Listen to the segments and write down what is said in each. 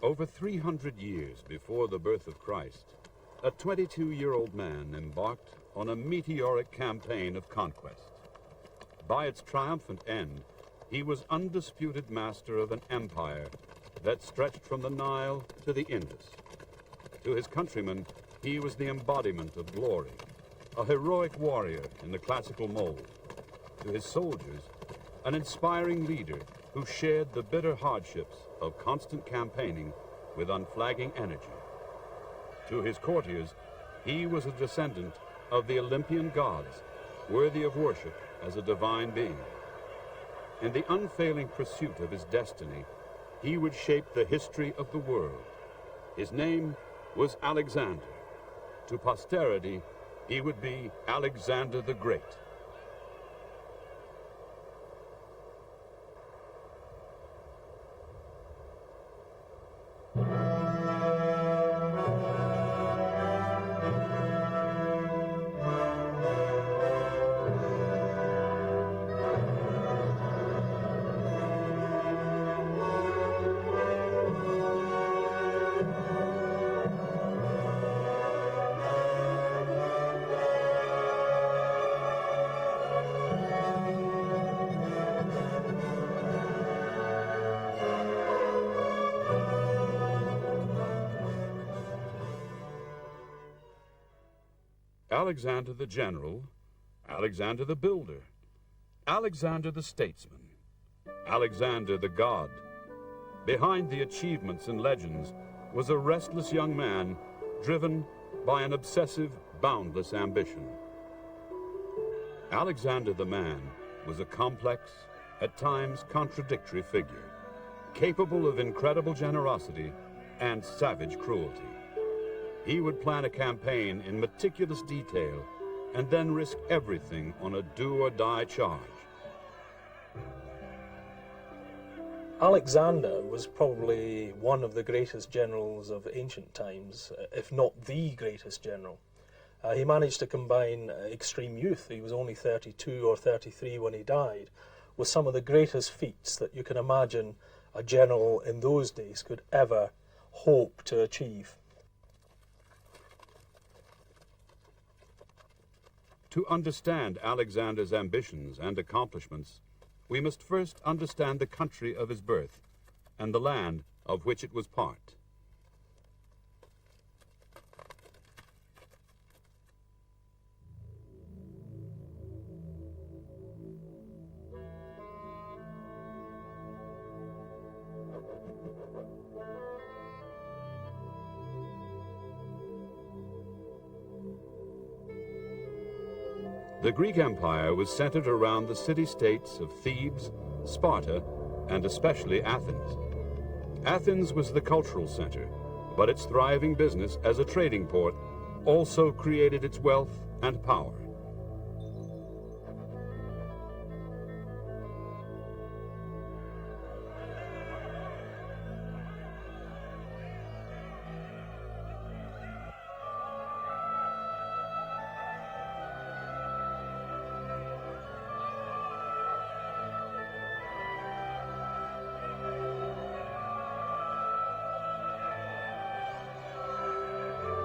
Over 300 years before the birth of Christ, a 22-year-old man embarked on a meteoric campaign of conquest. By its triumphant end, he was undisputed master of an empire that stretched from the Nile to the Indus. To his countrymen, he was the embodiment of glory, a heroic warrior in the classical mold. To his soldiers, an inspiring leader who shared the bitter hardships of constant campaigning with unflagging energy. To his courtiers, he was a descendant of the Olympian gods, worthy of worship as a divine being. In the unfailing pursuit of his destiny, he would shape the history of the world. His name was Alexander. To posterity, he would be Alexander the Great. Alexander the general, Alexander the builder, Alexander the statesman, Alexander the god. Behind the achievements and legends was a restless young man driven by an obsessive, boundless ambition. Alexander the man was a complex, at times contradictory figure, capable of incredible generosity and savage cruelty. He would plan a campaign in meticulous detail and then risk everything on a do-or-die charge. Alexander was probably one of the greatest generals of ancient times, if not the greatest general. He managed to combine extreme youth, he was only 32 or 33 when he died, with some of the greatest feats that you can imagine a general in those days could ever hope to achieve. To understand Alexander's ambitions and accomplishments, we must first understand the country of his birth and the land of which it was part. The Greek Empire was centered around the city-states of Thebes, Sparta, and especially Athens. Athens was the cultural center, but its thriving business as a trading port also created its wealth and power.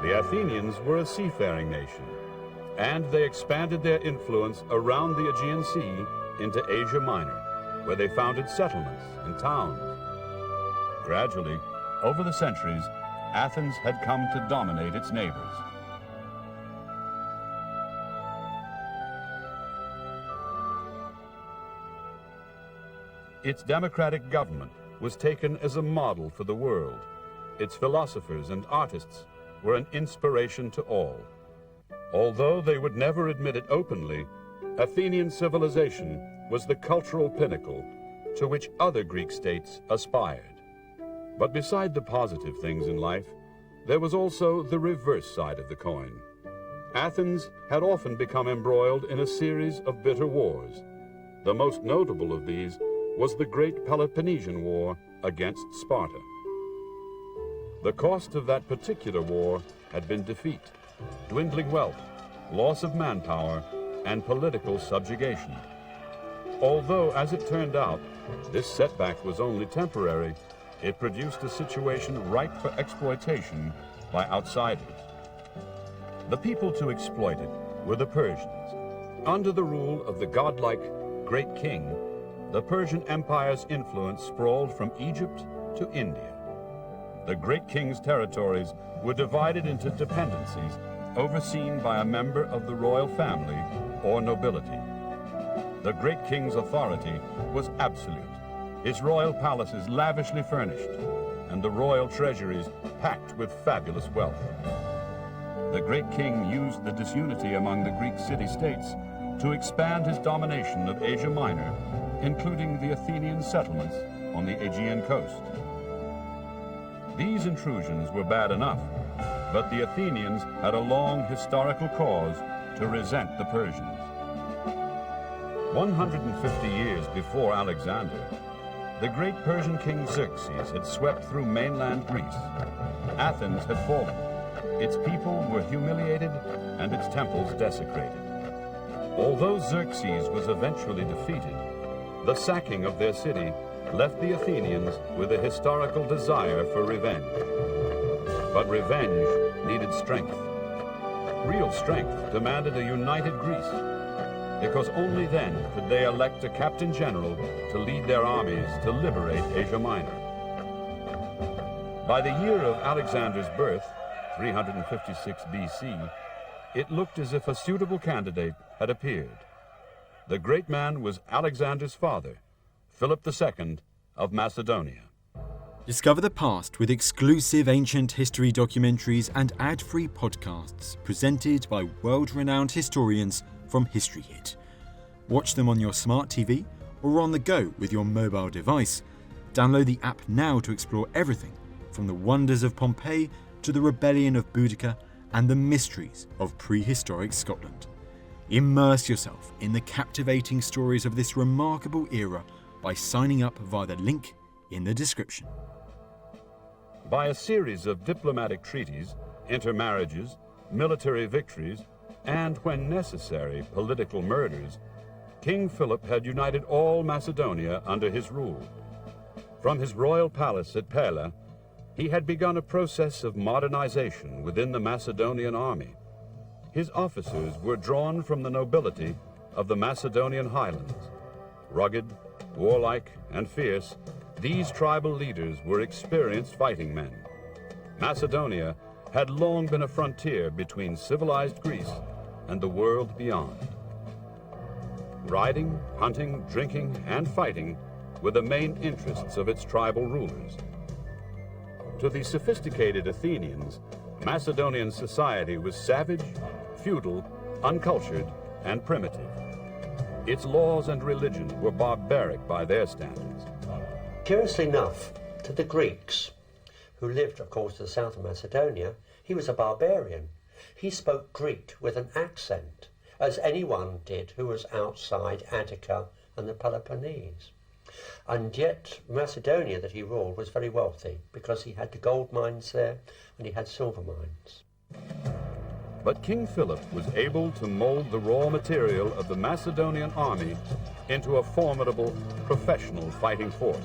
The Athenians were a seafaring nation, and they expanded their influence around the Aegean Sea into Asia Minor, where they founded settlements and towns. Gradually, over the centuries, Athens had come to dominate its neighbors. Its democratic government was taken as a model for the world. Its philosophers and artists were an inspiration to all. Although they would never admit it openly, Athenian civilization was the cultural pinnacle to which other Greek states aspired. But beside the positive things in life, there was also the reverse side of the coin. Athens had often become embroiled in a series of bitter wars. The most notable of these was the Great Peloponnesian War against Sparta. The cost of that particular war had been defeat, dwindling wealth, loss of manpower, and political subjugation. Although, as it turned out, this setback was only temporary, it produced a situation ripe for exploitation by outsiders. The people to exploit it were the Persians. Under the rule of the godlike Great King, the Persian Empire's influence sprawled from Egypt to India. The Great King's territories were divided into dependencies overseen by a member of the royal family or nobility. The Great King's authority was absolute, his royal palaces lavishly furnished, and the royal treasuries packed with fabulous wealth. The Great King used the disunity among the Greek city-states to expand his domination of Asia Minor, including the Athenian settlements on the Aegean coast. These intrusions were bad enough, but the Athenians had a long historical cause to resent the Persians. 150 years before Alexander, the great Persian king Xerxes had swept through mainland Greece. Athens had fallen, its people were humiliated, and its temples desecrated. Although Xerxes was eventually defeated, the sacking of their city left the Athenians with a historical desire for revenge. But revenge needed strength. Real strength demanded a united Greece, because only then could they elect a captain general to lead their armies to liberate Asia Minor. By the year of Alexander's birth, 356 BC, it looked as if a suitable candidate had appeared. The great man was Alexander's father, Philip II of Macedonia. Discover the past with exclusive ancient history documentaries and ad-free podcasts presented by world-renowned historians from History Hit. Watch them on your smart TV or on the go with your mobile device. Download the app now to explore everything from the wonders of Pompeii to the rebellion of Boudica and the mysteries of prehistoric Scotland. Immerse yourself in the captivating stories of this remarkable era by signing up via the link in the description. By a series of diplomatic treaties, intermarriages, military victories, and, when necessary, political murders, King Philip had united all Macedonia under his rule. From his royal palace at Pella, he had begun a process of modernization within the Macedonian army. His officers were drawn from the nobility of the Macedonian highlands. Rugged, warlike, and fierce, these tribal leaders were experienced fighting men. Macedonia had long been a frontier between civilized Greece and the world beyond. Riding, hunting, drinking, and fighting were the main interests of its tribal rulers. To the sophisticated Athenians, Macedonian society was savage, feudal, uncultured, and primitive. Its laws and religion were barbaric by their standards. Curiously enough, to the Greeks, who lived, of course, to the south of Macedonia, he was a barbarian. He spoke Greek with an accent, as anyone did who was outside Attica and the Peloponnese. And yet Macedonia that he ruled was very wealthy because he had the gold mines there and he had silver mines. But King Philip was able to mold the raw material of the Macedonian army into a formidable professional fighting force.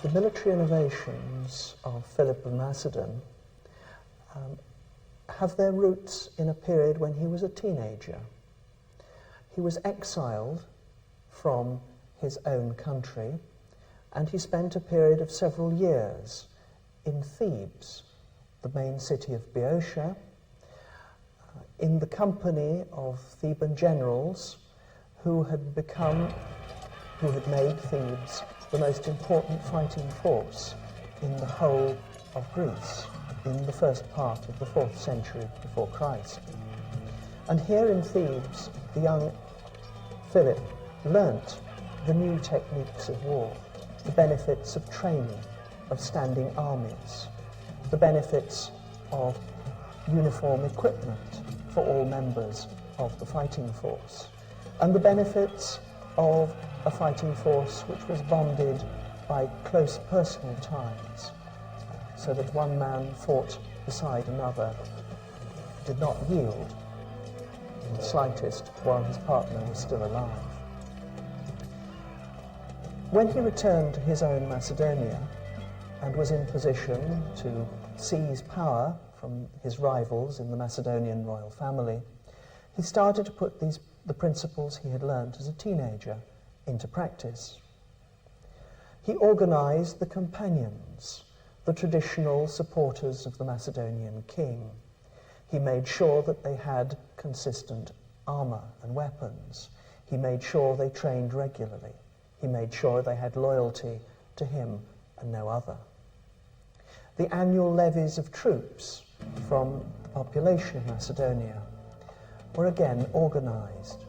The military innovations of Philip of Macedon have their roots in a period when he was a teenager. He was exiled from his own country and he spent a period of several years in Thebes, the main city of Boeotia, in the company of Theban generals who had made Thebes the most important fighting force in the whole of Greece in the first part of the 4th century before Christ. And here in Thebes, the young Philip learnt the new techniques of war, the benefits of training, of standing armies, the benefits of uniform equipment for all members of the fighting force, and the benefits of a fighting force which was bonded by close personal ties, so that one man fought beside another, did not yield in the slightest while his partner was still alive. When he returned to his own Macedonia and was in position to seize power from his rivals in the Macedonian royal family, he started to put the principles he had learnt as a teenager into practice. He organized the companions, the traditional supporters of the Macedonian king. He made sure that they had consistent armor and weapons. He made sure they trained regularly. He made sure they had loyalty to him and no other. The annual levies of troops from the population of Macedonia were again organized.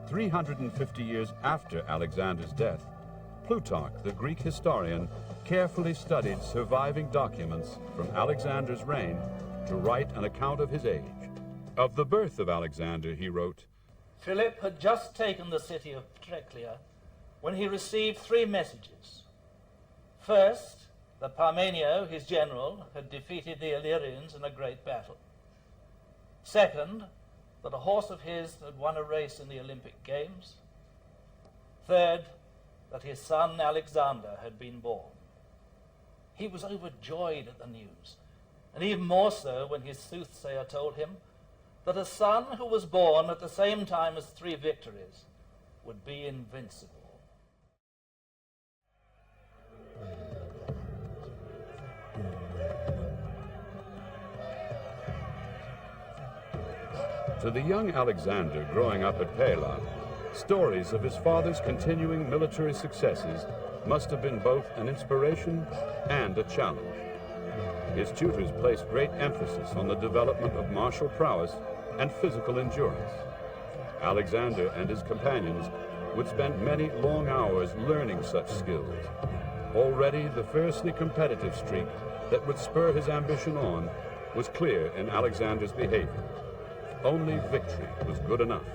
350 years after Alexander's death, Plutarch, the Greek historian, carefully studied surviving documents from Alexander's reign to write an account of his age. Of the birth of Alexander, he wrote, Philip had just taken the city of Treclia when he received 3 messages. First, that Parmenio, his general, had defeated the Illyrians in a great battle. Second, that a horse of his had won a race in the Olympic Games. Third, that his son Alexander had been born. He was overjoyed at the news, and even more so when his soothsayer told him that a son who was born at the same time as 3 victories would be invincible. To the young Alexander growing up at Pella, stories of his father's continuing military successes must have been both an inspiration and a challenge. His tutors placed great emphasis on the development of martial prowess and physical endurance. Alexander and his companions would spend many long hours learning such skills. Already the fiercely competitive streak that would spur his ambition on was clear in Alexander's behavior. Only victory was good enough.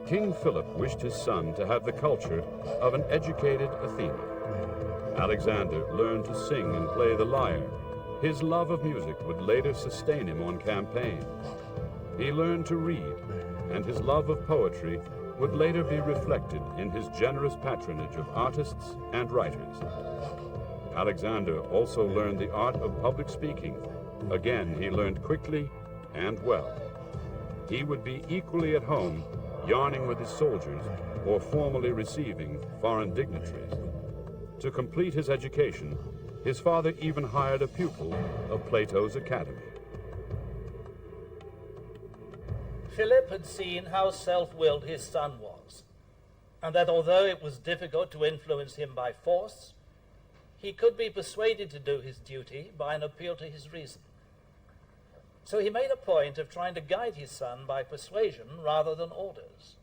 King Philip wished his son to have the culture of an educated Athenian. Alexander learned to sing and play the lyre. His love of music would later sustain him on campaign. He learned to read, and his love of poetry would later be reflected in his generous patronage of artists and writers. Alexander also learned the art of public speaking. Again, he learned quickly and well. He would be equally at home yarning with his soldiers or formally receiving foreign dignitaries. To complete his education, his father even hired a pupil of Plato's academy. Philip had seen how self-willed his son was, and that although it was difficult to influence him by force, he could be persuaded to do his duty by an appeal to his reason. So he made a point of trying to guide his son by persuasion rather than orders.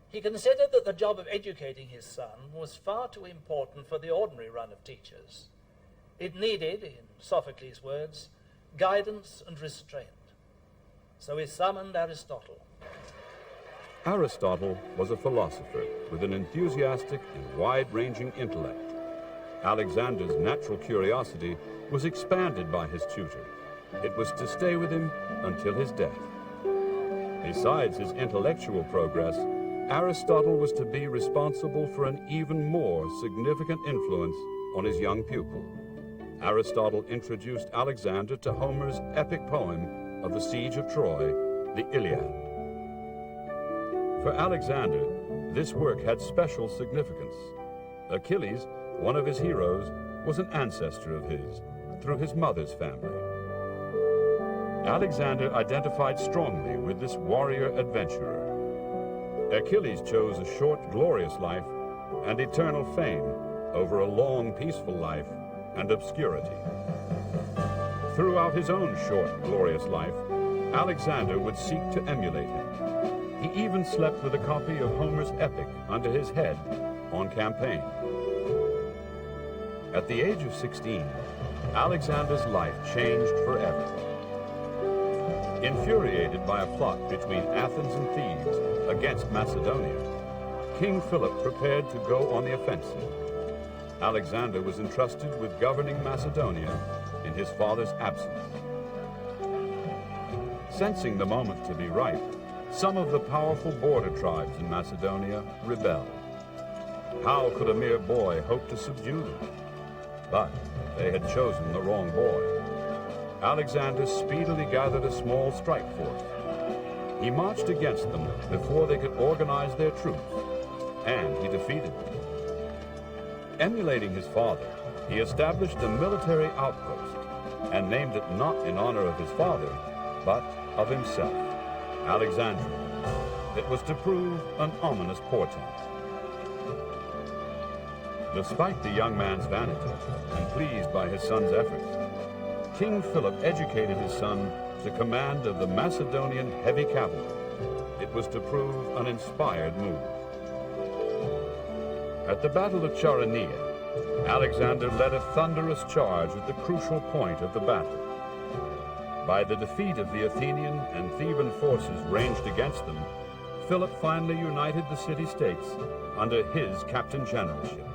He considered that the job of educating his son was far too important for the ordinary run of teachers. It needed, in Sophocles' words, guidance and restraint. So he summoned Aristotle. Aristotle was a philosopher with an enthusiastic and wide-ranging intellect. Alexander's natural curiosity was expanded by his tutor. It was to stay with him until his death. Besides his intellectual progress, Aristotle was to be responsible for an even more significant influence on his young pupil. Aristotle introduced Alexander to Homer's epic poem of the siege of Troy, the Iliad. For Alexander, this work had special significance. Achilles, one of his heroes, was an ancestor of his through his mother's family. Alexander identified strongly with this warrior adventurer. Achilles chose a short, glorious life and eternal fame over a long, peaceful life and obscurity. Throughout his own short, glorious life, Alexander would seek to emulate him. He even slept with a copy of Homer's epic under his head on campaign. At the age of 16, Alexander's life changed forever. Infuriated by a plot between Athens and Thebes against Macedonia, King Philip prepared to go on the offensive. Alexander was entrusted with governing Macedonia in his father's absence. Sensing the moment to be ripe, some of the powerful border tribes in Macedonia rebelled. How could a mere boy hope to subdue them? But they had chosen the wrong boy. Alexander speedily gathered a small strike force. He marched against them before they could organize their troops, and he defeated them. Emulating his father, he established a military outpost and named it not in honor of his father, but of himself, Alexandria. It was to prove an ominous portent. Despite the young man's vanity, and pleased by his son's efforts, King Philip educated his son to command of the Macedonian heavy cavalry. It was to prove an inspired move. At the Battle of Chaeronea, Alexander led a thunderous charge at the crucial point of the battle. By the defeat of the Athenian and Theban forces ranged against them, Philip finally united the city-states under his captain generalship.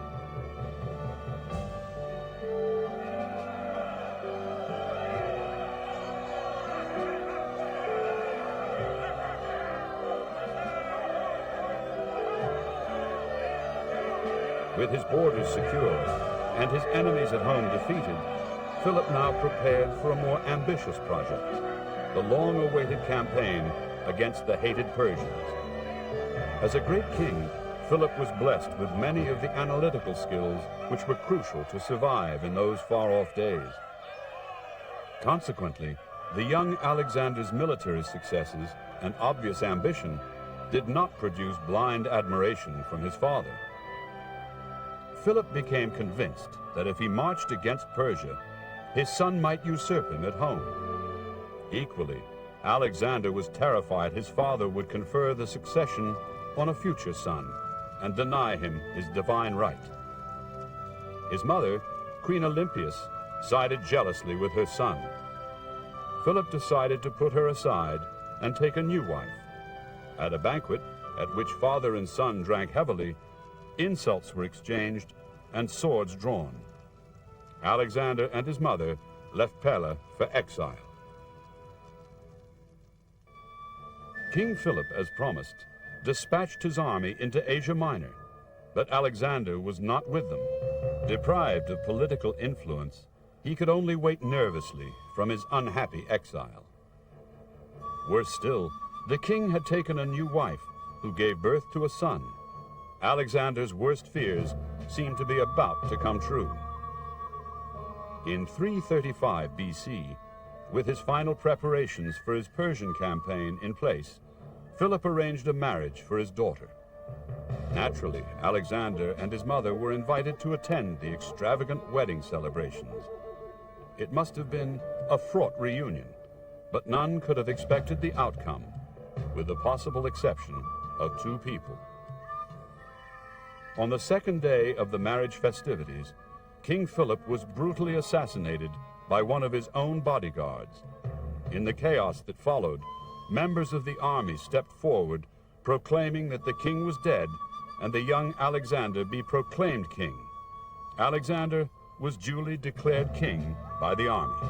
With his borders secure and his enemies at home defeated, Philip now prepared for a more ambitious project, the long-awaited campaign against the hated Persians. As a great king, Philip was blessed with many of the analytical skills which were crucial to survive in those far-off days. Consequently, the young Alexander's military successes and obvious ambition did not produce blind admiration from his father. Philip became convinced that if he marched against Persia, his son might usurp him at home. Equally, Alexander was terrified his father would confer the succession on a future son and deny him his divine right. His mother, Queen Olympias, sided jealously with her son. Philip decided to put her aside and take a new wife. At a banquet, at which father and son drank heavily, insults were exchanged and swords drawn. Alexander and his mother left Pella for exile. King Philip, as promised, dispatched his army into Asia Minor, but Alexander was not with them. Deprived of political influence, he could only wait nervously from his unhappy exile. Worse still, the king had taken a new wife who gave birth to a son. Alexander's worst fears seemed to be about to come true. In 335 BC, with his final preparations for his Persian campaign in place, Philip arranged a marriage for his daughter. Naturally, Alexander and his mother were invited to attend the extravagant wedding celebrations. It must have been a fraught reunion, but none could have expected the outcome, with the possible exception of two people. On the second day of the marriage festivities, King Philip was brutally assassinated by one of his own bodyguards. In the chaos that followed, members of the army stepped forward, proclaiming that the king was dead and the young Alexander be proclaimed king. Alexander was duly declared king by the army.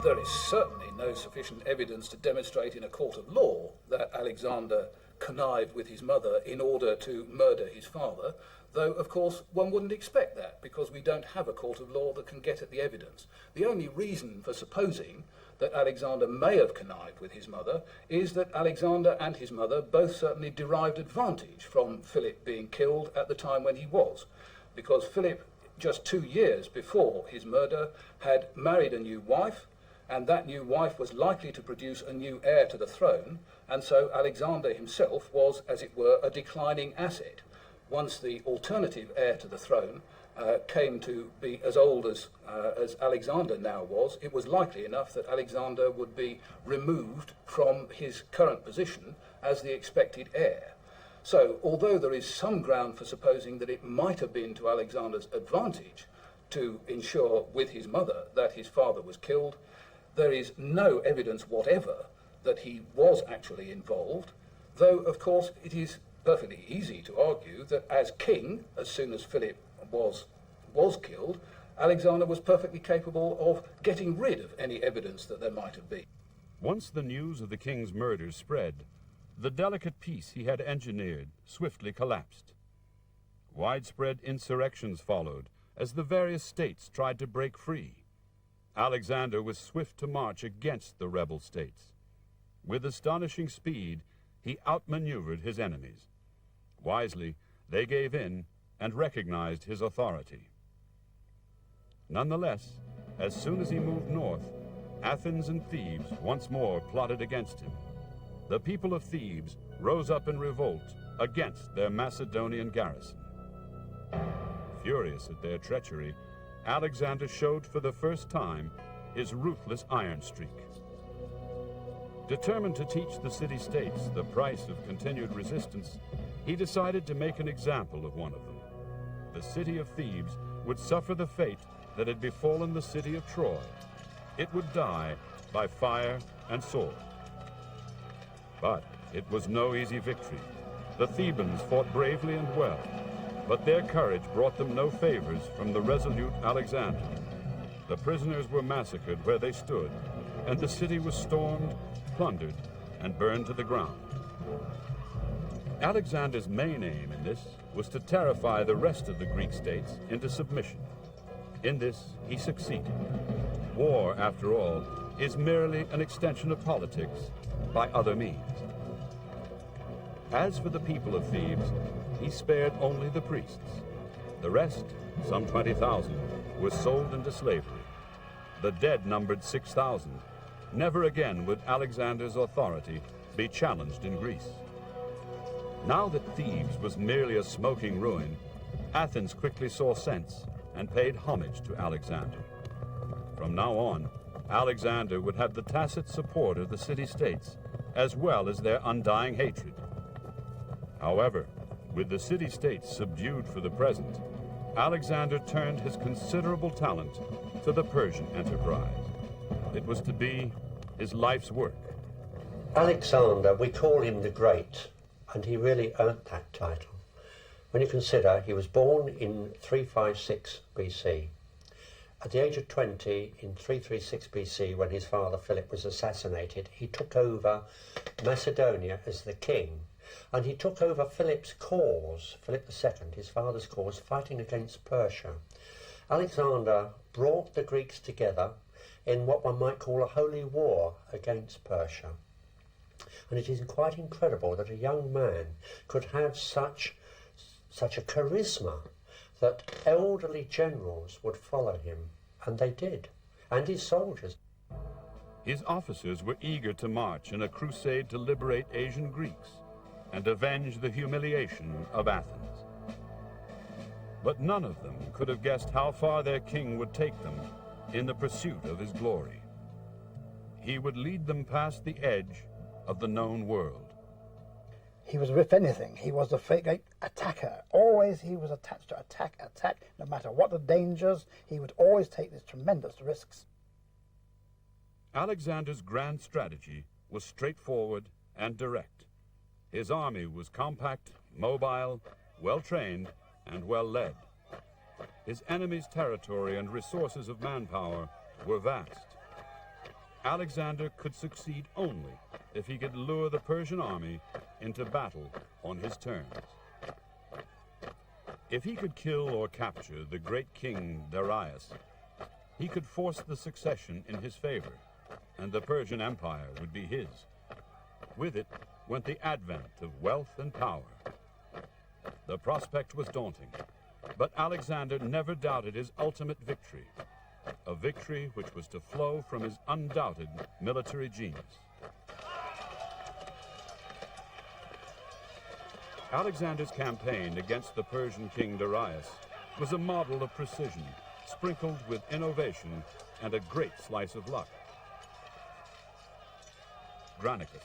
There is certainly no sufficient evidence to demonstrate in a court of law that Alexander connived with his mother in order to murder his father, though, of course, one wouldn't expect that because we don't have a court of law that can get at the evidence. The only reason for supposing that Alexander may have connived with his mother is that Alexander and his mother both certainly derived advantage from Philip being killed at the time when he was, because Philip, just 2 years before his murder, had married a new wife, and that new wife was likely to produce a new heir to the throne, and so Alexander himself was, as it were, a declining asset. Once the alternative heir to the throne came to be as old as Alexander now was, it was likely enough that Alexander would be removed from his current position as the expected heir. So, although there is some ground for supposing that it might have been to Alexander's advantage to ensure with his mother that his father was killed. There is no evidence whatever that he was actually involved, though of course it is perfectly easy to argue that as king, as soon as Philip was killed, Alexander was perfectly capable of getting rid of any evidence that there might have been. Once the news of the king's murders spread, the delicate peace he had engineered swiftly collapsed. Widespread insurrections followed as the various states tried to break free. Alexander was swift to march against the rebel states. With astonishing speed, he outmaneuvered his enemies. Wisely, they gave in and recognized his authority. Nonetheless, as soon as he moved north, Athens and Thebes once more plotted against him. The people of Thebes rose up in revolt against their Macedonian garrison. Furious at their treachery, Alexander showed for the first time his ruthless iron streak. Determined to teach the city-states the price of continued resistance, he decided to make an example of one of them. The city of Thebes would suffer the fate that had befallen the city of Troy. It would die by fire and sword. But it was no easy victory. The Thebans fought bravely and well, but their courage brought them no favors from the resolute Alexander. The prisoners were massacred where they stood, and the city was stormed, plundered, and burned to the ground. Alexander's main aim in this was to terrify the rest of the Greek states into submission. In this, he succeeded. War, after all, is merely an extension of politics by other means. As for the people of Thebes, he spared only the priests. The rest, some 20,000, were sold into slavery. The dead numbered 6,000. Never again would Alexander's authority be challenged in Greece. Now that Thebes was merely a smoking ruin, Athens quickly saw sense and paid homage to Alexander. From now on, Alexander would have the tacit support of the city-states, as well as their undying hatred. However, with the city-states subdued for the present, Alexander turned his considerable talent to the Persian enterprise. It was to be his life's work. Alexander, we call him the Great, and he really earned that title. When you consider he was born in 356 BC. At the age of 20, in 336 BC, when his father Philip was assassinated, he took over Macedonia as the king, and he took over Philip's cause, Philip II, his father's cause, fighting against Persia. Alexander brought the Greeks together in what one might call a holy war against Persia. And it is quite incredible that a young man could have such a charisma that elderly generals would follow him, and they did, and his soldiers. His officers were eager to march in a crusade to liberate Asian Greeks and avenge the humiliation of Athens. But none of them could have guessed how far their king would take them in the pursuit of his glory. He would lead them past the edge of the known world. He was, if anything, he was a great attacker. Always he was attached to attack, no matter what the dangers, he would always take these tremendous risks. Alexander's grand strategy was straightforward and direct. His army was compact, mobile, well-trained, and well-led. His enemy's territory and resources of manpower were vast. Alexander could succeed only if he could lure the Persian army into battle on his terms. If he could kill or capture the great king Darius, he could force the succession in his favor, and the Persian Empire would be his. With it went the advent of wealth and power. The prospect was daunting, but Alexander never doubted his ultimate victory, a victory which was to flow from his undoubted military genius. Alexander's campaign against the Persian king Darius was a model of precision, sprinkled with innovation and a great slice of luck. Granicus,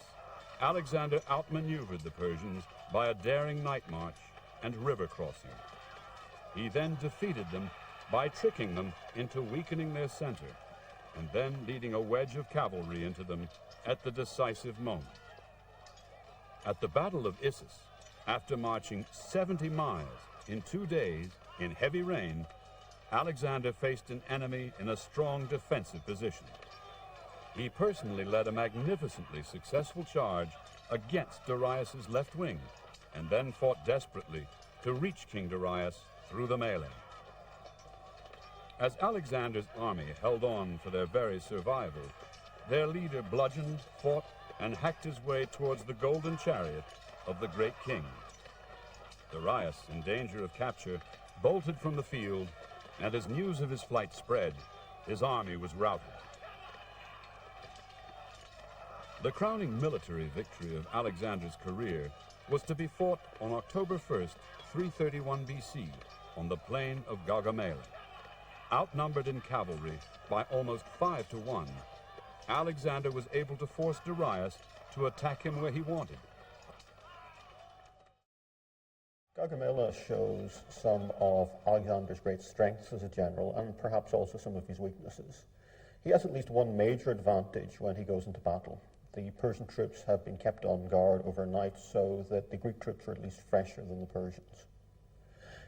Alexander outmaneuvered the Persians by a daring night march and river crossing. He then defeated them by tricking them into weakening their center, and then leading a wedge of cavalry into them at the decisive moment. At the Battle of Issus, after marching 70 miles in 2 days in heavy rain, Alexander faced an enemy in a strong defensive position. He personally led a magnificently successful charge against Darius's left wing, and then fought desperately to reach King Darius through the melee. As Alexander's army held on for their very survival, their leader bludgeoned, fought, and hacked his way towards the golden chariot of the great king. Darius, in danger of capture, bolted from the field, and as news of his flight spread, his army was routed. The crowning military victory of Alexander's career was to be fought on October 1st, 331 BC, on the plain of Gaugamela. Outnumbered in cavalry by almost 5 to 1, Alexander was able to force Darius to attack him where he wanted. Gaugamela shows some of Alexander's great strengths as a general, and perhaps also some of his weaknesses. He has at least one major advantage when he goes into battle. The Persian troops have been kept on guard overnight so that the Greek troops are at least fresher than the Persians.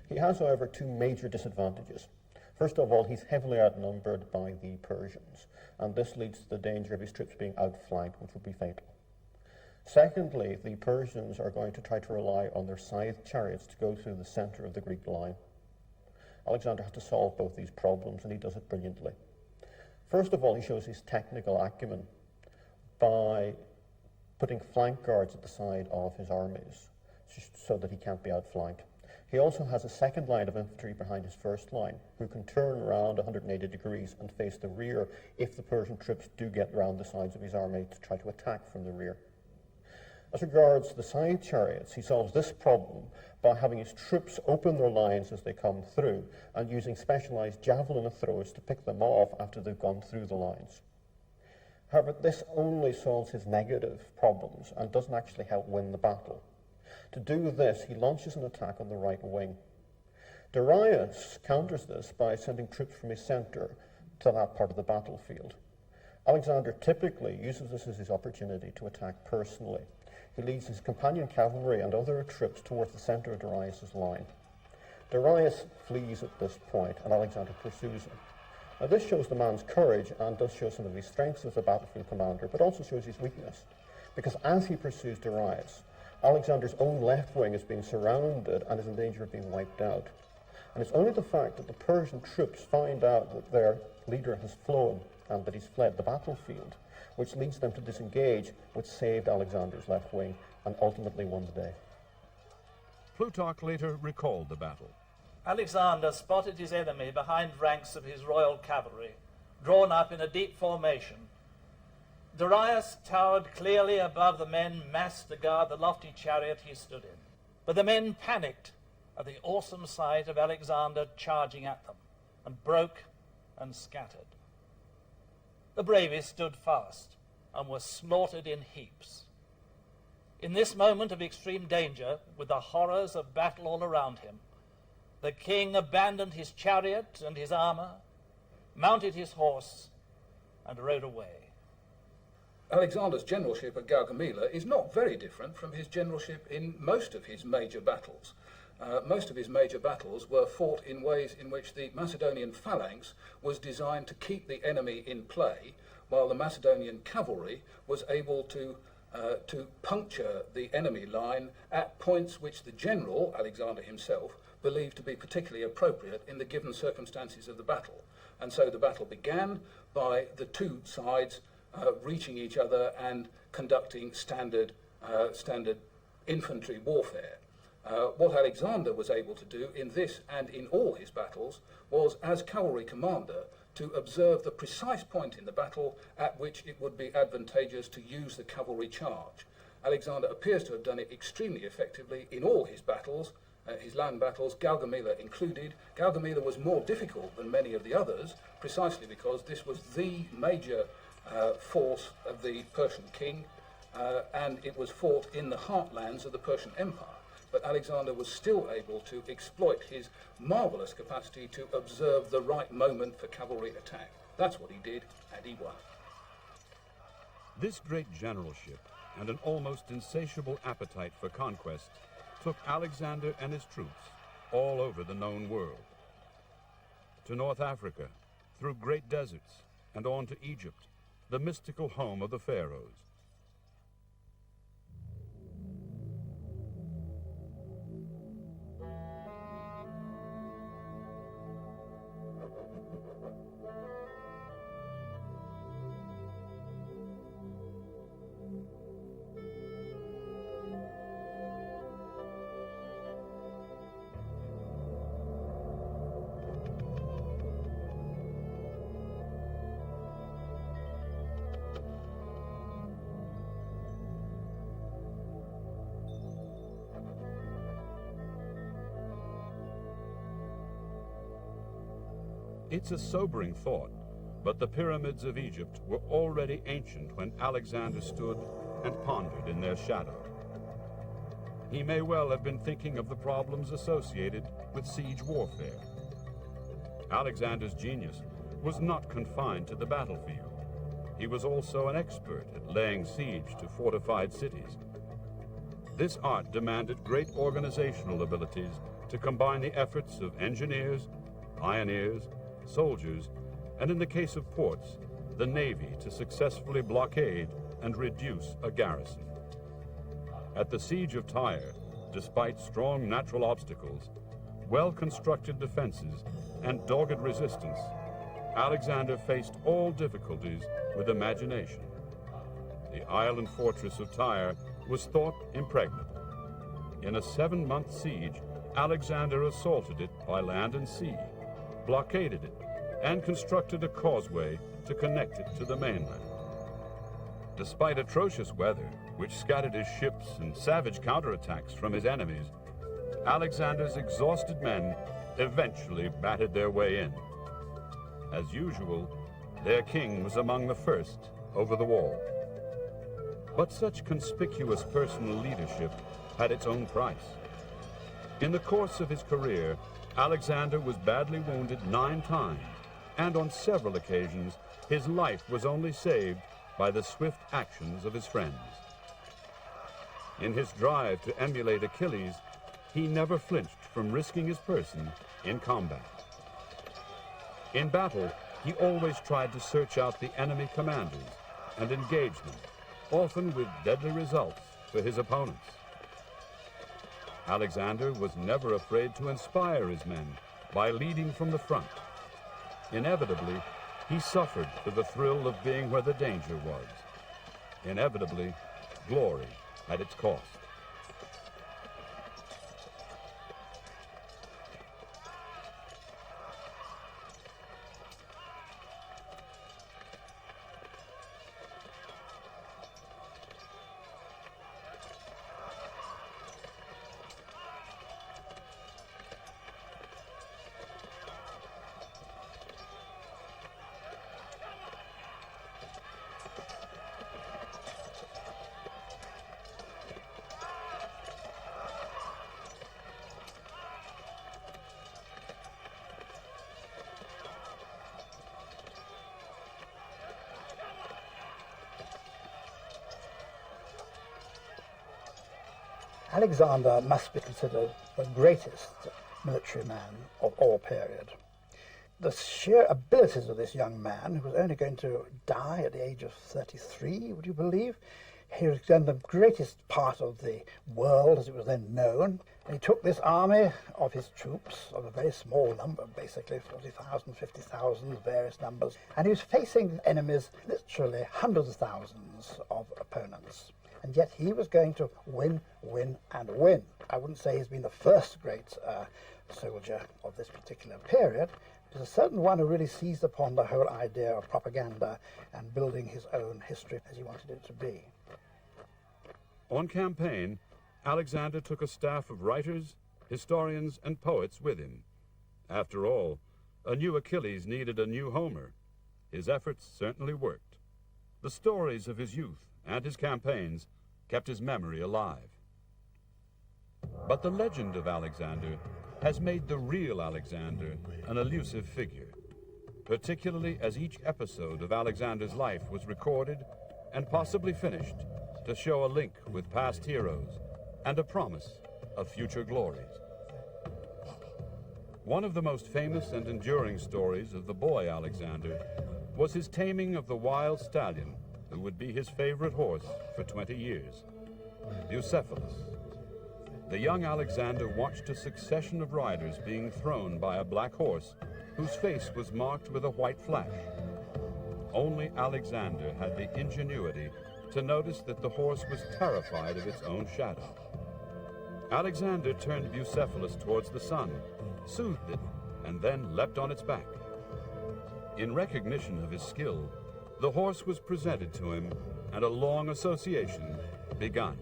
He has, however, two major disadvantages. First of all, he's heavily outnumbered by the Persians, and this leads to the danger of his troops being outflanked, which would be fatal. Secondly, the Persians are going to try to rely on their scythed chariots to go through the center of the Greek line. Alexander has to solve both these problems, and he does it brilliantly. First of all, he shows his technical acumen by putting flank guards at the side of his armies so that he can't be outflanked. He also has a second line of infantry behind his first line, who can turn around 180 degrees and face the rear if the Persian troops do get round the sides of his army to try to attack from the rear. As regards the side chariots, he solves this problem by having his troops open their lines as they come through and using specialized javelin throwers to pick them off after they've gone through the lines. However, this only solves his negative problems and doesn't actually help win the battle. To do this, he launches an attack on the right wing. Darius counters this by sending troops from his center to that part of the battlefield. Alexander typically uses this as his opportunity to attack personally. He leads his companion cavalry and other troops towards the center of Darius's line. Darius flees at this point, and Alexander pursues him. Now, this shows the man's courage and does show some of his strengths as a battlefield commander, but also shows his weakness, because as he pursues Darius, Alexander's own left wing is being surrounded and is in danger of being wiped out. And it's only the fact that the Persian troops find out that their leader has flown and that he's fled the battlefield, which leads them to disengage, which saved Alexander's left wing and ultimately won the day. Plutarch later recalled the battle. Alexander spotted his enemy behind ranks of his royal cavalry, drawn up in a deep formation. Darius towered clearly above the men massed to guard the lofty chariot he stood in. But the men panicked at the awesome sight of Alexander charging at them, and broke and scattered. The bravest stood fast and were slaughtered in heaps. In this moment of extreme danger, with the horrors of battle all around him, the king abandoned his chariot and his armor, mounted his horse, and rode away. Alexander's generalship at Gaugamela is not very different from his generalship in most of his major battles. Most of his major battles were fought in ways in which the Macedonian phalanx was designed to keep the enemy in play, while the Macedonian cavalry was able to puncture the enemy line at points which the general, Alexander himself, believed to be particularly appropriate in the given circumstances of the battle. And so the battle began by the two sides reaching each other and conducting standard infantry warfare. What Alexander was able to do in this and in all his battles was, as cavalry commander, to observe the precise point in the battle at which it would be advantageous to use the cavalry charge. Alexander appears to have done it extremely effectively in all his battles, his land battles, Gaugamela included. Gaugamela was more difficult than many of the others, precisely because this was the major force of the Persian king, and it was fought in the heartlands of the Persian Empire. but Alexander was still able to exploit his marvellous capacity to observe the right moment for cavalry attack. That's what he did, and he won. This great generalship and an almost insatiable appetite for conquest took Alexander and his troops all over the known world. To North Africa, through great deserts, and on to Egypt, the mystical home of the pharaohs. It's a sobering thought, but the pyramids of Egypt were already ancient when Alexander stood and pondered in their shadow. He may well have been thinking of the problems associated with siege warfare. Alexander's genius was not confined to the battlefield. He was also an expert at laying siege to fortified cities. This art demanded great organizational abilities to combine the efforts of engineers, pioneers, soldiers, and in the case of ports, the navy to successfully blockade and reduce a garrison. At the siege of Tyre, despite strong natural obstacles, well-constructed defenses, and dogged resistance, Alexander faced all difficulties with imagination. The island fortress of Tyre was thought impregnable. In a 7-month siege, Alexander assaulted it by land and sea, blockaded it, and constructed a causeway to connect it to the mainland. Despite atrocious weather, which scattered his ships and savage counterattacks from his enemies, Alexander's exhausted men eventually battered their way in. As usual, their king was among the first over the wall. But such conspicuous personal leadership had its own price. In the course of his career, Alexander was badly wounded 9 times, and on several occasions his life was only saved by the swift actions of his friends. In his drive to emulate Achilles, he never flinched from risking his person in combat. In battle, he always tried to search out the enemy commanders and engage them, often with deadly results for his opponents. Alexander was never afraid to inspire his men by leading from the front. Inevitably, he suffered for the thrill of being where the danger was. Inevitably, glory had its cost. Alexander must be considered the greatest military man of all period. The sheer abilities of this young man, who was only going to die at the age of 33, would you believe? He was then the greatest part of the world as it was then known. And he took this army of his troops, of a very small number, basically 40,000, 50,000, various numbers, and he was facing enemies, literally hundreds of thousands of opponents. And yet he was going to win, win, and win. I wouldn't say he's been the first great soldier of this particular period. There's a certain one who really seized upon the whole idea of propaganda and building his own history as he wanted it to be. On campaign, Alexander took a staff of writers, historians, and poets with him. After all, a new Achilles needed a new Homer. His efforts certainly worked. The stories of his youth and his campaigns kept his memory alive. But the legend of Alexander has made the real Alexander an elusive figure, particularly as each episode of Alexander's life was recorded and possibly finished to show a link with past heroes and a promise of future glories. One of the most famous and enduring stories of the boy Alexander was his taming of the wild stallion who would be his favorite horse for 20 years, Bucephalus. The young Alexander watched a succession of riders being thrown by a black horse whose face was marked with a white flash. Only Alexander had the ingenuity to notice that the horse was terrified of its own shadow. Alexander turned Bucephalus towards the sun, soothed it, and then leapt on its back. In recognition of his skill, the horse was presented to him, and a long association begun.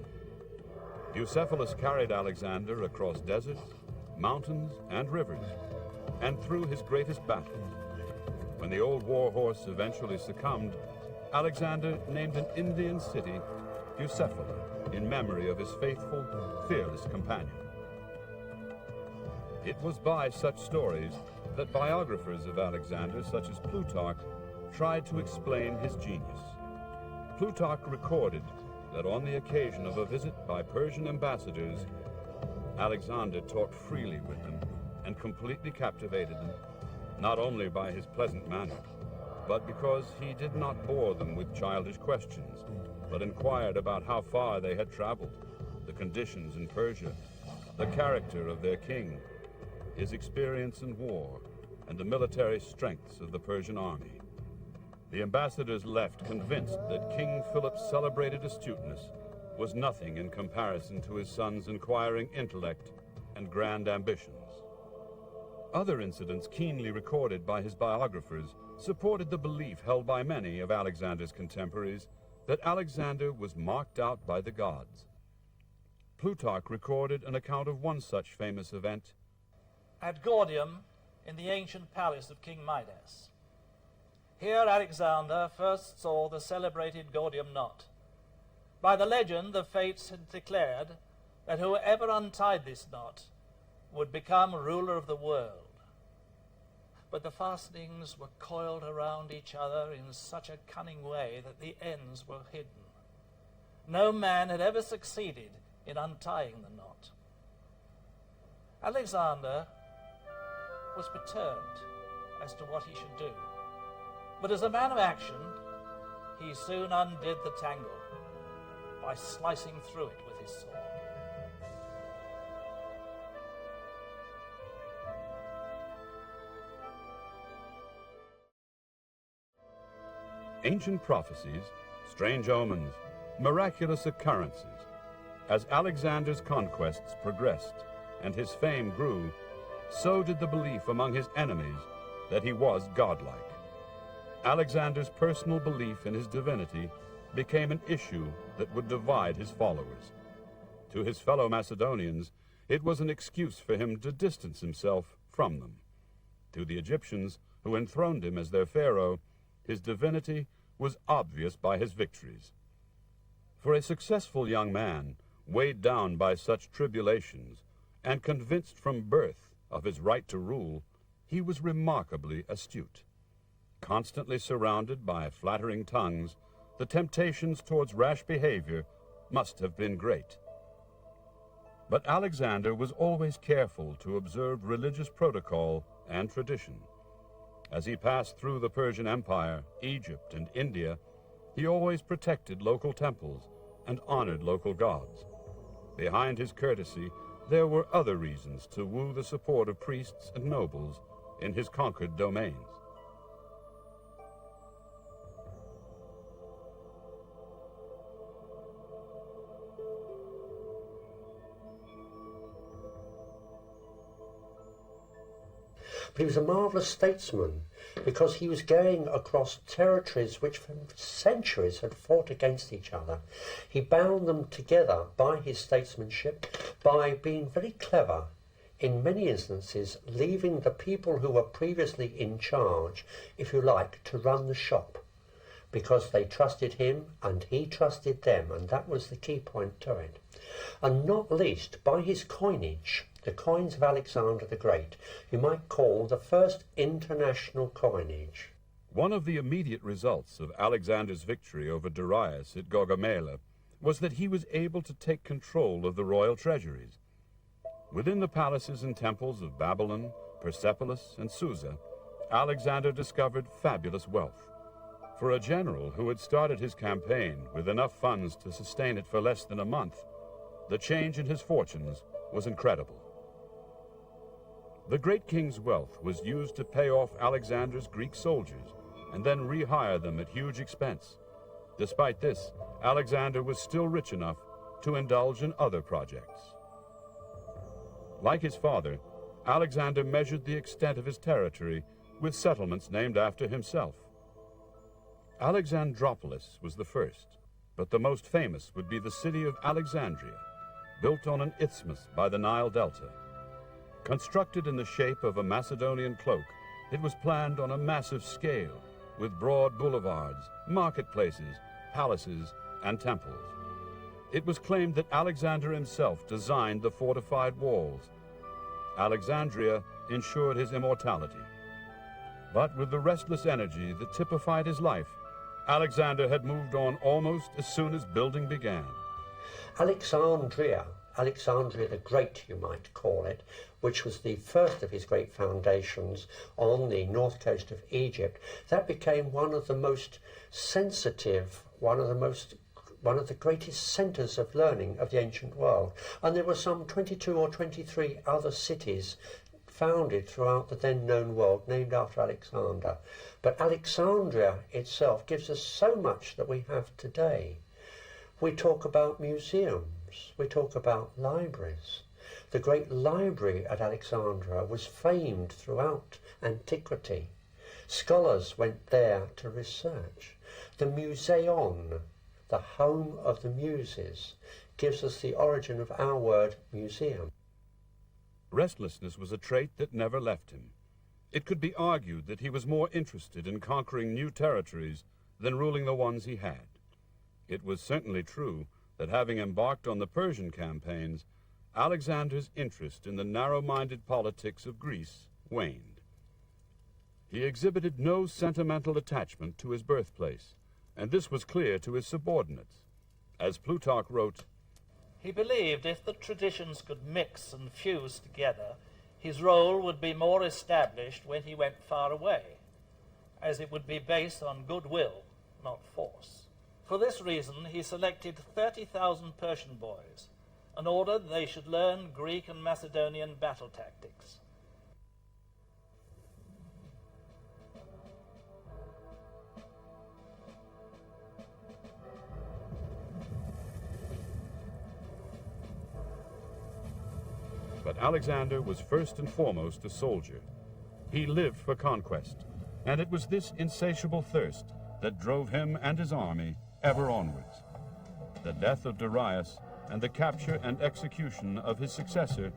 Bucephalus carried Alexander across deserts, mountains, and rivers, and through his greatest battles. When the old war horse eventually succumbed, Alexander named an Indian city Bucephala in memory of his faithful, fearless companion. It was by such stories that biographers of Alexander, such as Plutarch, tried to explain his genius. Plutarch recorded that on the occasion of a visit by Persian ambassadors, Alexander talked freely with them and completely captivated them, not only by his pleasant manner, but because he did not bore them with childish questions, but inquired about how far they had traveled, the conditions in Persia, the character of their king, his experience in war, and the military strengths of the Persian army. The ambassadors left convinced that King Philip's celebrated astuteness was nothing in comparison to his son's inquiring intellect and grand ambitions. Other incidents keenly recorded by his biographers supported the belief held by many of Alexander's contemporaries that Alexander was marked out by the gods. Plutarch recorded an account of one such famous event. At Gordium, in the ancient palace of King Midas. Here Alexander first saw the celebrated Gordian Knot. By the legend, the fates had declared that whoever untied this knot would become ruler of the world. But the fastenings were coiled around each other in such a cunning way that the ends were hidden. No man had ever succeeded in untying the knot. Alexander was perturbed as to what he should do. But as a man of action, he soon undid the tangle by slicing through it with his sword. Ancient prophecies, strange omens, miraculous occurrences. As Alexander's conquests progressed and his fame grew, so did the belief among his enemies that he was godlike. Alexander's personal belief in his divinity became an issue that would divide his followers. To his fellow Macedonians, it was an excuse for him to distance himself from them. To the Egyptians, who enthroned him as their pharaoh, his divinity was obvious by his victories. For a successful young man, weighed down by such tribulations, and convinced from birth of his right to rule, he was remarkably astute. Constantly surrounded by flattering tongues, the temptations towards rash behavior must have been great. But Alexander was always careful to observe religious protocol and tradition. As he passed through the Persian Empire, Egypt, and India, he always protected local temples and honored local gods. Behind his courtesy, there were other reasons to woo the support of priests and nobles in his conquered domains. But he was a marvellous statesman because he was going across territories which for centuries had fought against each other. He bound them together by his statesmanship, by being very clever, in many instances leaving the people who were previously in charge, if you like, to run the shop, because they trusted him and he trusted them, and that was the key point to it. and not least by his coinage. The coins of Alexander the Great, you might call the first international coinage. One of the immediate results of Alexander's victory over Darius at Gaugamela was that he was able to take control of the royal treasuries. Within the palaces and temples of Babylon, Persepolis, and Susa, Alexander discovered fabulous wealth. For a general who had started his campaign with enough funds to sustain it for less than a month, the change in his fortunes was incredible. The great king's wealth was used to pay off Alexander's Greek soldiers and then rehire them at huge expense. Despite this, Alexander was still rich enough to indulge in other projects. Like his father, Alexander measured the extent of his territory with settlements named after himself. Alexandropolis was the first, but the most famous would be the city of Alexandria, built on an isthmus by the Nile Delta. Constructed in the shape of a Macedonian cloak, it was planned on a massive scale, with broad boulevards, marketplaces, palaces, and temples. It was claimed that Alexander himself designed the fortified walls. Alexandria ensured his immortality. But with the restless energy that typified his life, Alexander had moved on almost as soon as building began. Alexandria the Great, you might call it, which was the first of his great foundations on the north coast of Egypt, that became one of the most sensitive, one of the greatest centres of learning of the ancient world. And there were some 22 or 23 other cities founded throughout the then known world named after Alexander. But Alexandria itself gives us so much that we have today. We talk about museums, we talk about libraries. The great library at Alexandria was famed throughout antiquity. Scholars went there to research. The Museon, the home of the muses, gives us the origin of our word museum. Restlessness was a trait that never left him. It could be argued that he was more interested in conquering new territories than ruling the ones he had. It was certainly true that having embarked on the Persian campaigns, Alexander's interest in the narrow-minded politics of Greece waned. He exhibited no sentimental attachment to his birthplace, and this was clear to his subordinates. As Plutarch wrote, he believed if the traditions could mix and fuse together, his role would be more established when he went far away, as it would be based on goodwill, not force. For this reason, he selected 30,000 Persian boys and ordered they should learn Greek and Macedonian battle tactics. But Alexander was first and foremost a soldier. He lived for conquest, and it was this insatiable thirst that drove him and his army ever onwards. The death of Darius and the capture and execution of his successor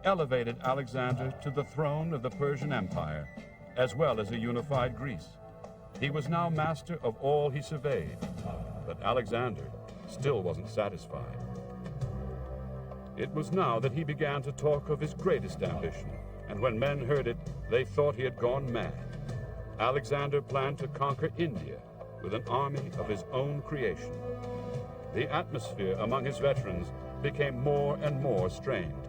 elevated Alexander to the throne of the Persian Empire, as well as a unified Greece. He was now master of all he surveyed, but Alexander still wasn't satisfied. It was now that he began to talk of his greatest ambition, and when men heard it, they thought he had gone mad. Alexander planned to conquer India with an army of his own creation. The atmosphere among his veterans became more and more strained.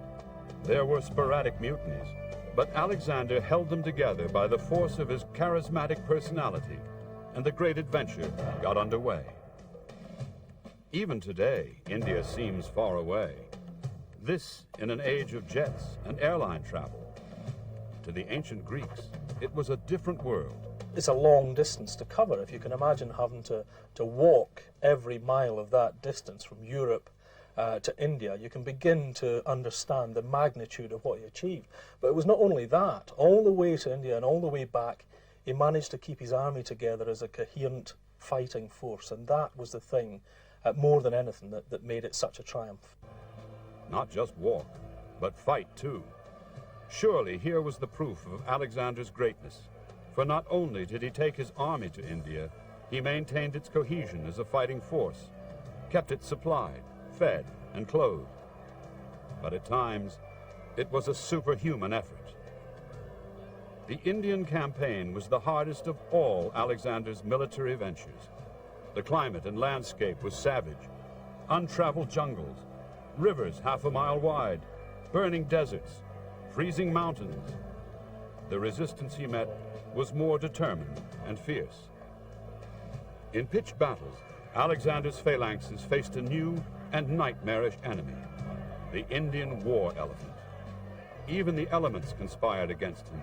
There were sporadic mutinies, but Alexander held them together by the force of his charismatic personality, and the great adventure got underway. Even today, India seems far away. This in an age of jets and airline travel. To the ancient Greeks, it was a different world. It's a long distance to cover. If you can imagine having to walk every mile of that distance from Europe to India, you can begin to understand the magnitude of what he achieved. But it was not only that. All the way to India and all the way back, he managed to keep his army together as a coherent fighting force, and that was the thing, more than anything, that made it such a triumph. Not just walk, but fight too. Surely here was the proof of Alexander's greatness, for not only did he take his army to India, he maintained its cohesion as a fighting force, kept it supplied, fed, and clothed. but at times it was a superhuman effort. The Indian campaign was the hardest of all Alexander's military ventures. The climate and landscape was savage. Untraveled jungles, rivers half a mile wide, burning deserts, freezing mountains. The resistance he met was more determined and fierce. In pitched battles, Alexander's phalanxes faced a new and nightmarish enemy, the Indian war elephant. Even the elements conspired against him.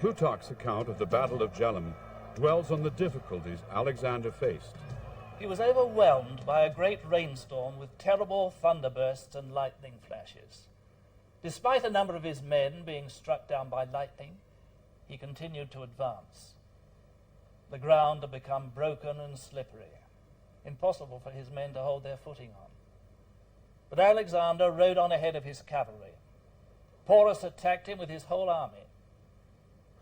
Plutarch's account of the Battle of Jhelum dwells on the difficulties Alexander faced. He was overwhelmed by a great rainstorm with terrible thunderbursts and lightning flashes. Despite a number of his men being struck down by lightning, he continued to advance. The ground had become broken and slippery, impossible for his men to hold their footing on. But Alexander rode on ahead of his cavalry. Porus attacked him with his whole army.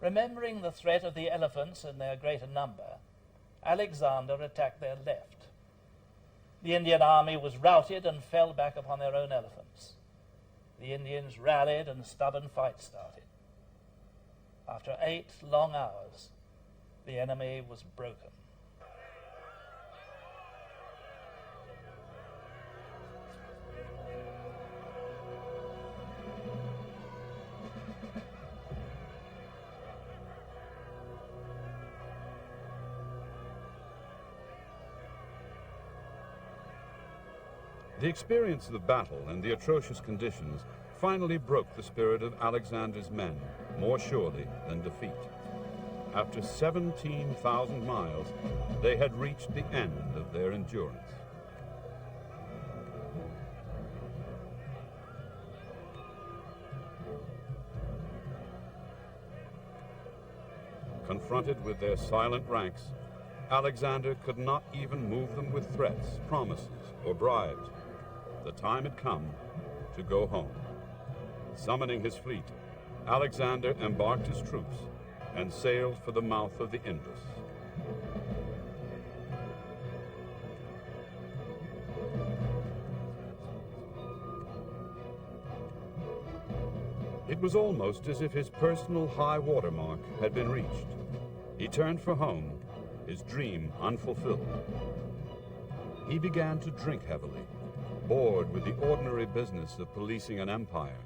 Remembering the threat of the elephants and their greater number, Alexander attacked their left. The Indian army was routed and fell back upon their own elephants. The Indians rallied and a stubborn fight started. After 8 long hours, the enemy was broken. The experience of the battle and the atrocious conditions finally broke the spirit of Alexander's men more surely than defeat. After 17,000 miles, they had reached the end of their endurance. Confronted with their silent ranks, Alexander could not even move them with threats, promises, or bribes. The time had come to go home. Summoning his fleet, Alexander embarked his troops and sailed for the mouth of the Indus. It was almost as if his personal high water mark had been reached. He turned for home, his dream unfulfilled. He began to drink heavily, bored with the ordinary business of policing an empire.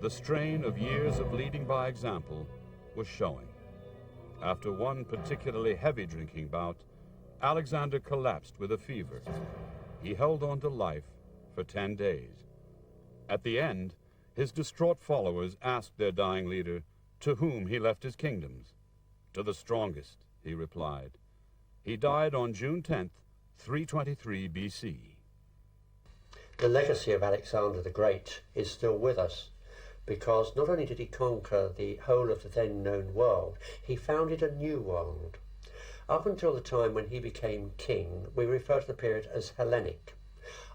The strain of years of leading by example was showing. After one particularly heavy drinking bout, Alexander collapsed with a fever. He held on to life for 10 days. At the end, his distraught followers asked their dying leader to whom he left his kingdoms. To the strongest, he replied. He died on June 10th, 323 BC. The legacy of Alexander the Great is still with us, because not only did he conquer the whole of the then known world, he founded a new world. Up until the time when he became king, we refer to the period as Hellenic.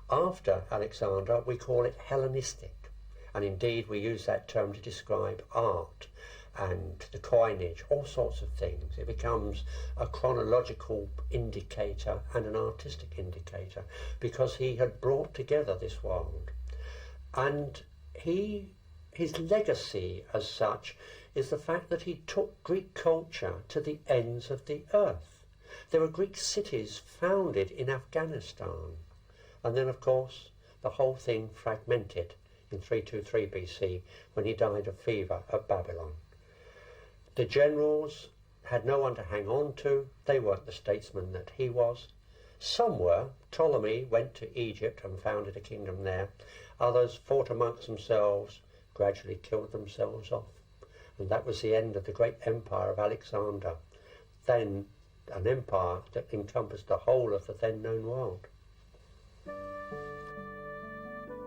After Alexander, we call it Hellenistic, and indeed we use that term to describe art and the coinage, all sorts of things. It becomes a chronological indicator and an artistic indicator, because he had brought together this world. And his legacy as such is the fact that he took Greek culture to the ends of the earth. There were Greek cities founded in Afghanistan. And then, of course, the whole thing fragmented in 323 BC when he died of fever at Babylon. The generals had no one to hang on to. They weren't the statesmen that he was. Some were. Ptolemy went to Egypt and founded a kingdom there. Others fought amongst themselves, gradually killed themselves off. And that was the end of the great empire of Alexander. Then an empire that encompassed the whole of the then known world.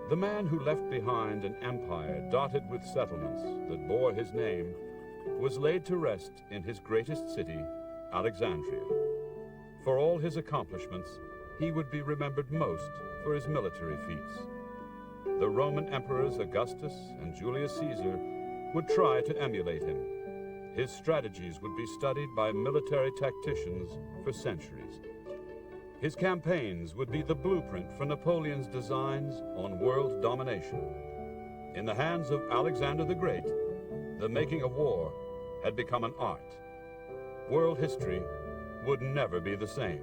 The man who left behind an empire dotted with settlements that bore his name was laid to rest in his greatest city, Alexandria. For all his accomplishments, he would be remembered most for his military feats. The Roman emperors Augustus and Julius Caesar would try to emulate him. His strategies would be studied by military tacticians for centuries. His campaigns would be the blueprint for Napoleon's designs on world domination. In the hands of Alexander the Great, the making of war had become an art. World history would never be the same.